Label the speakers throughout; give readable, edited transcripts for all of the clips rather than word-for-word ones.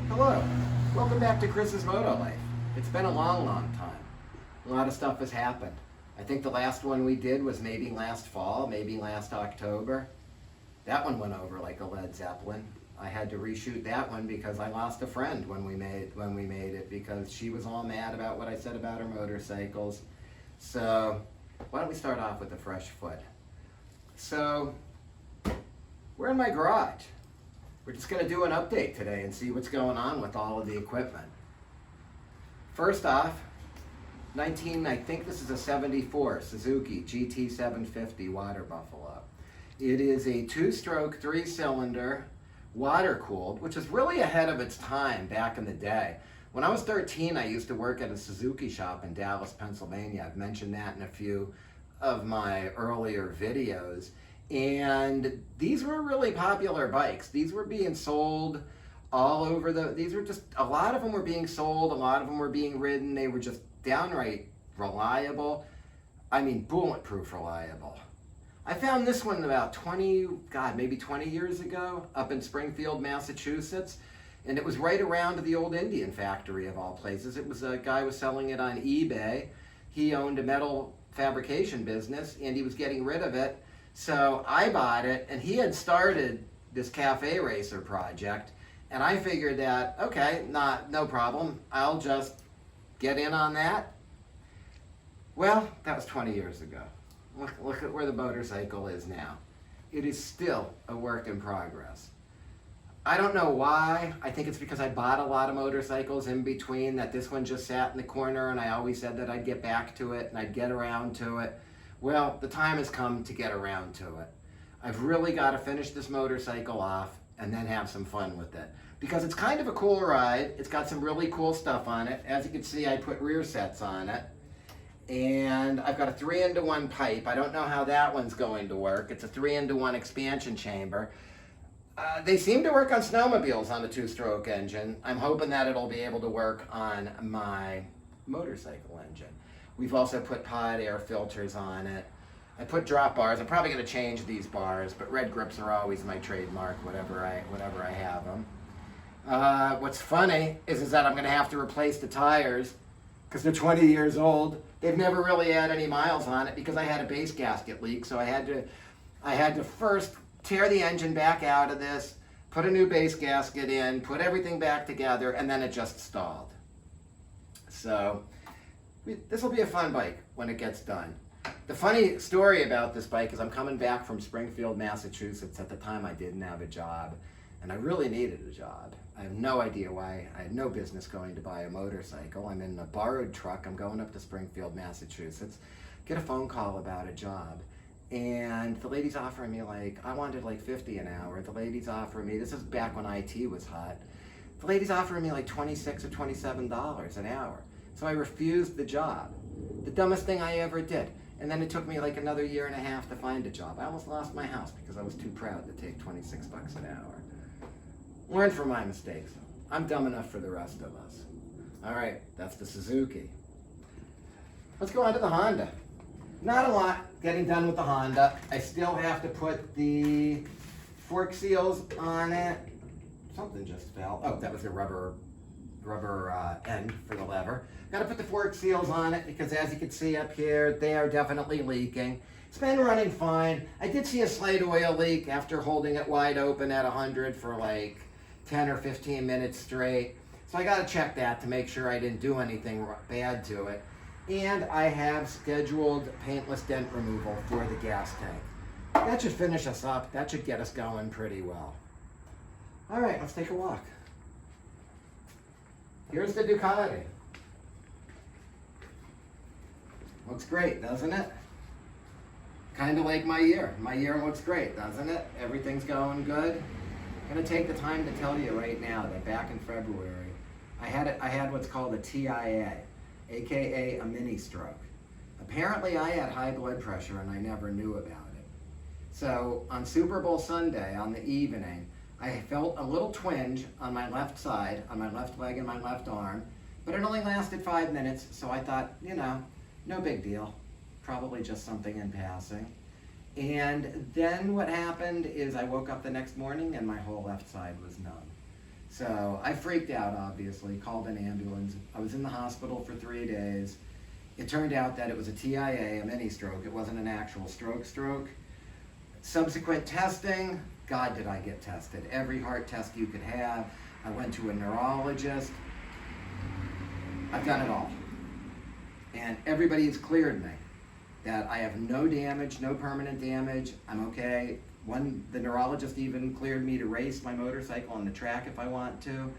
Speaker 1: Hello, welcome back to Chris's Moto Life. It's been a long time. A lot of stuff has happened. I think the last one we did was maybe last fall, maybe last October. That one went over like a Led Zeppelin. I had to reshoot that one because I lost a friend when we made it because she was all mad about what I said about her motorcycles. So why don't we start off with a fresh foot? So we're in my garage. We're just going to do an update today and see what's going on with all of the equipment. First off, I think this is a 74 Suzuki GT 750 water buffalo. It is a 2-stroke, 3-cylinder, water-cooled, which is really ahead of its time back in the day. When I was 13, I used to work at a Suzuki shop in Dallas, Pennsylvania. I've mentioned that in a few of my earlier videos. And these were really popular bikes. These were being sold all over a lot of them were being sold, a lot of them were being ridden. They were just downright reliable. I mean, bulletproof reliable. I found this one about maybe 20 years ago up in Springfield, Massachusetts. And it was right around the old Indian factory of all places. It was a guy was selling it on eBay. He owned a metal fabrication business and he was getting rid of it. So I bought it, and he had started this cafe racer project, and I figured that, okay, no problem, I'll just get in on that. Well, that was 20 years ago. Look at where the motorcycle is now. It is still a work in progress. I don't know why. I think it's because I bought a lot of motorcycles in between, that this one just sat in the corner, and I always said that I'd get back to it, and I'd get around to it. Well, the time has come to get around to it. I've really got to finish this motorcycle off and then have some fun with it. Because it's kind of a cool ride. It's got some really cool stuff on it. As you can see, I put rear sets on it. And I've got a 3-into-1 pipe. I don't know how that one's going to work. It's a 3-into-1 expansion chamber. They seem to work on snowmobiles on a 2-stroke engine. I'm hoping that it'll be able to work on my motorcycle engine. We've also put pod air filters on it. I put drop bars. I'm probably going to change these bars, but red grips are always my trademark, whatever I have them. What's funny is that I'm going to have to replace the tires because they're 20 years old. They've never really had any miles on it because I had a base gasket leak, so I had to first tear the engine back out of this, put a new base gasket in, put everything back together, and then it just stalled. So this will be a fun bike when it gets done. The funny story about this bike is I'm coming back from Springfield, Massachusetts. At the time I didn't have a job, and I really needed a job. I have no idea why. I had no business going to buy a motorcycle. I'm in a borrowed truck. I'm going up to Springfield, Massachusetts. Get a phone call about a job. And the lady's offering me I wanted $50 an hour. The lady's offering me, this is back when IT was hot. The lady's offering me $26 or $27 an hour. So I refused the job. The dumbest thing I ever did. And then it took me another year and a half to find a job. I almost lost my house because I was too proud to take 26 bucks an hour. Learn from my mistakes. I'm dumb enough for the rest of us. All right, that's the Suzuki. Let's go on to the Honda. Not a lot getting done with the Honda. I still have to put the fork seals on it. Something just fell. Oh, that was the rubber end for the lever. Got to put the fork seals on it because, as you can see up here, they are definitely leaking. It's been running fine. I did see a slight oil leak after holding it wide open at 100 for 10 or 15 minutes straight. So I got to check that to make sure I didn't do anything bad to it. And I have scheduled paintless dent removal for the gas tank. That should finish us up. That should get us going pretty well. All right, let's take a walk. Here's the Ducati. Looks great, doesn't it? Kind of like my year. My year looks great, doesn't it? Everything's going good. I'm going to take the time to tell you right now that back in February, I had what's called a TIA, aka a mini stroke. Apparently I had high blood pressure and I never knew about it. So on Super Bowl Sunday, on the evening, I felt a little twinge on my left side, on my left leg and my left arm, but it only lasted 5 minutes, so I thought, no big deal. Probably just something in passing. And then what happened is I woke up the next morning and my whole left side was numb. So I freaked out, obviously, called an ambulance. I was in the hospital for 3 days. It turned out that it was a TIA, a mini stroke. It wasn't an actual stroke. Subsequent testing, God, did I get tested. Every heart test you could have. I went to a neurologist. I've done it all. And everybody has cleared me that I have no damage, no permanent damage. I'm okay. The neurologist even cleared me to race my motorcycle on the track if I want to.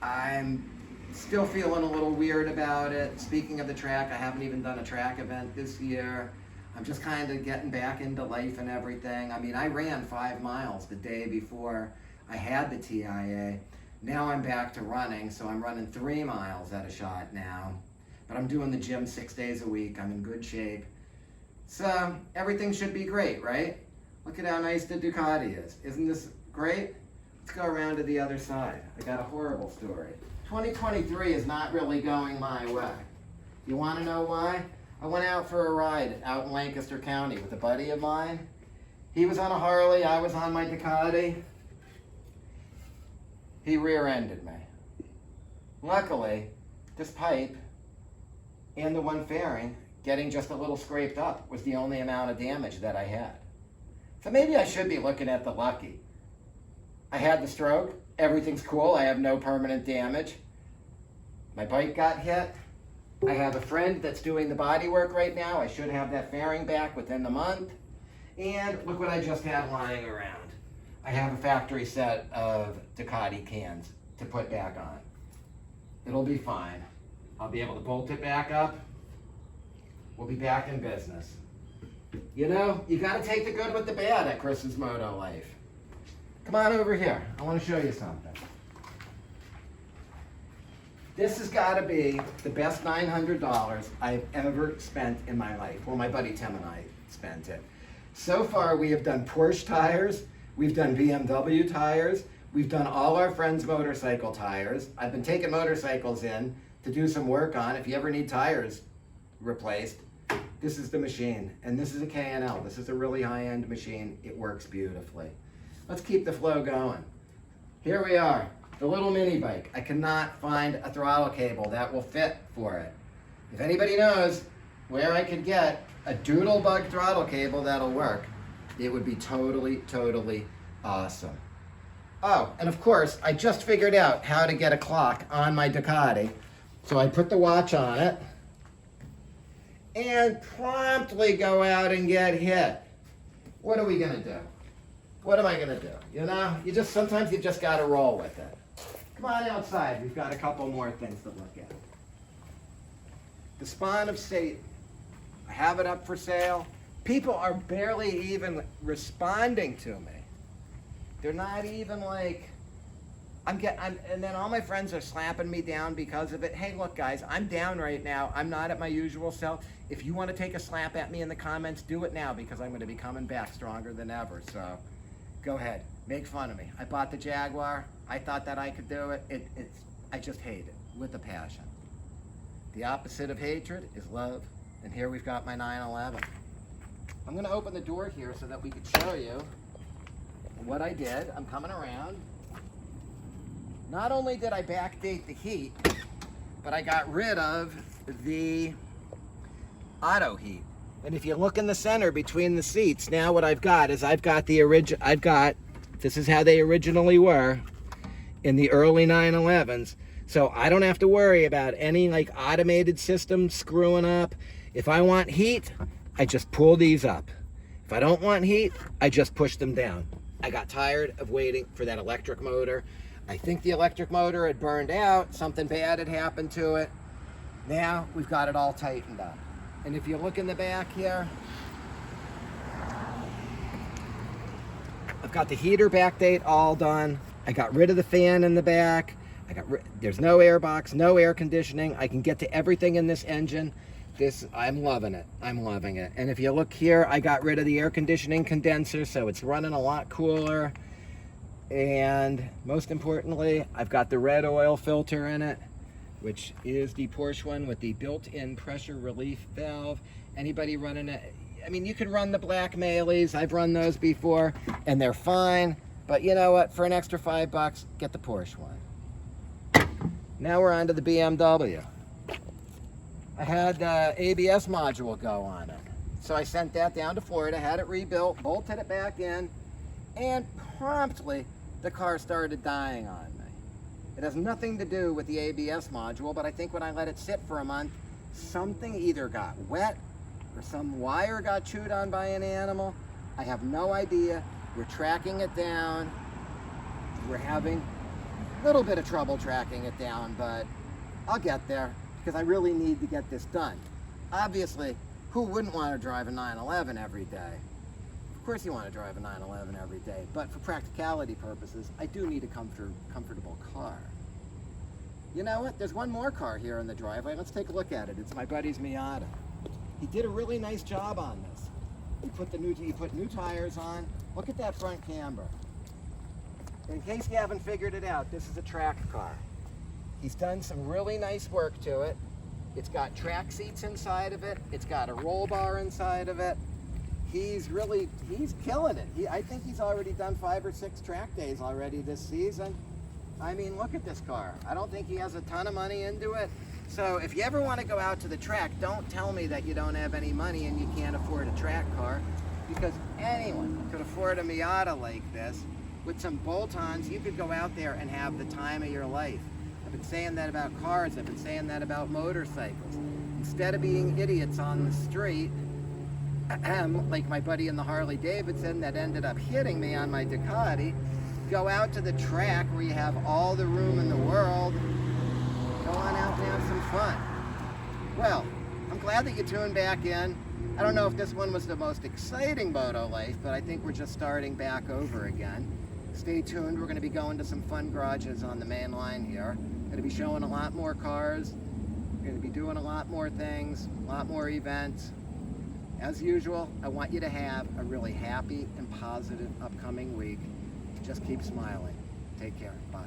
Speaker 1: I'm still feeling a little weird about it. Speaking of the track, I haven't even done a track event this year. I'm just kind of getting back into life and everything. I mean, I ran 5 miles the day before I had the TIA. Now I'm back to running, so I'm running 3 miles at a shot now. But I'm doing the gym 6 days a week. I'm in good shape. So everything should be great, right? Look at how nice the Ducati is. Isn't this great? Let's go around to the other side. I got a horrible story. 2023 is not really going my way. You want to know why? I went out for a ride out in Lancaster County with a buddy of mine. He was on a Harley, I was on my Ducati. He rear-ended me. Luckily, this pipe and the one fairing getting just a little scraped up was the only amount of damage that I had. So maybe I should be looking at the lucky. I had the stroke, everything's cool, I have no permanent damage. My bike got hit. I have a friend that's doing the body work right now. I should have that fairing back within the month. And look what I just had lying around. I have a factory set of Ducati cans to put back on. It'll be fine. I'll be able to bolt it back up. We'll be back in business. You know, you gotta take the good with the bad at Chris's Moto Life. Come on over here. I want to show you something. This has got to be the best $900 I've ever spent in my life. Well, my buddy Tim and I spent it. So far, we have done Porsche tires, we've done BMW tires, we've done all our friends' motorcycle tires. I've been taking motorcycles in to do some work on. If you ever need tires replaced, this is the machine. And this is a K&L. This is a really high-end machine. It works beautifully. Let's keep the flow going. Here we are. The little mini bike. I cannot find a throttle cable that will fit for it. If anybody knows where I could get a doodlebug throttle cable that'll work, it would be totally, totally awesome. Oh, and of course, I just figured out how to get a clock on my Ducati. So I put the watch on it and promptly go out and get hit. What are we gonna do? What am I gonna do? You know, sometimes you just gotta roll with it. Come on outside, we've got a couple more things to look at. The Spawn of Satan. I have it up for sale. People are barely even responding to me. They're not even like, and then all my friends are slapping me down because of it. Hey, look guys, I'm down right now. I'm not at my usual self. If you want to take a slap at me in the comments, do it now because I'm going to be coming back stronger than ever. So go ahead, make fun of me. I bought the Jaguar. I thought that I could do it. I just hate it with a passion. The opposite of hatred is love. And here we've got my 911. I'm going to open the door here so that we could show you what I did. I'm coming around. Not only did I backdate the heat, but I got rid of the auto heat. And if you look in the center between the seats, now what I've got is this is how they originally were in the early 911s. So I don't have to worry about any like automated system screwing up. If I want heat, I just pull these up. If I don't want heat, I just push them down. I got tired of waiting for that electric motor. I think the electric motor had burned out. Something bad had happened to it. Now we've got it all tightened up. And if you look in the back here, I've got the heater backdate all done. I got rid of the fan in the back. There's no air box, no air conditioning. I can get to everything in this engine. I'm loving it. I'm loving it. And if you look here, I got rid of the air conditioning condenser, so it's running a lot cooler. And most importantly, I've got the red oil filter in it, which is the Porsche one with the built-in pressure relief valve. Anybody running it, I mean, you can run the black Melees. I've run those before, and they're fine. But you know what? For an extra $5, get the Porsche one. Now we're on to the BMW. I had the ABS module go on it. So I sent that down to Florida, had it rebuilt, bolted it back in, and promptly the car started dying on me. It has nothing to do with the ABS module, but I think when I let it sit for a month, something either got wet or some wire got chewed on by an animal. I have no idea. We're tracking it down. We're having a little bit of trouble tracking it down, but I'll get there because I really need to get this done. Obviously, who wouldn't want to drive a 911 every day? Of course you want to drive a 911 every day, but for practicality purposes, I do need a comfortable car. You know what? There's one more car here in the driveway. Let's take a look at it. It's my buddy's Miata. He did a really nice job on this. He put new tires on. Look at that front camber. In case you haven't figured it out, this is a track car. He's done some really nice work to it. It's got track seats inside of it. It's got a roll bar inside of it. He's killing it. I think he's already done 5 or 6 track days already this season. I mean, look at this car. I don't think he has a ton of money into it. So if you ever want to go out to the track, don't tell me that you don't have any money and you can't afford a track car, because anyone could afford a Miata like this. With some bolt-ons, you could go out there and have the time of your life. I've been saying that about cars. I've been saying that about motorcycles. Instead of being idiots on the street, like my buddy in the Harley Davidson that ended up hitting me on my Ducati, go out to the track where you have all the room in the world. Go on out and have some fun. Well, I'm glad that you tuned back in. I don't know if this one was the most exciting Moto Life, but I think we're just starting back over again. Stay tuned. We're going to be going to some fun garages on the main line here. Going to be showing a lot more cars. We're going to be doing a lot more things, a lot more events. As usual, I want you to have a really happy and positive upcoming week. Just keep smiling. Take care. Bye.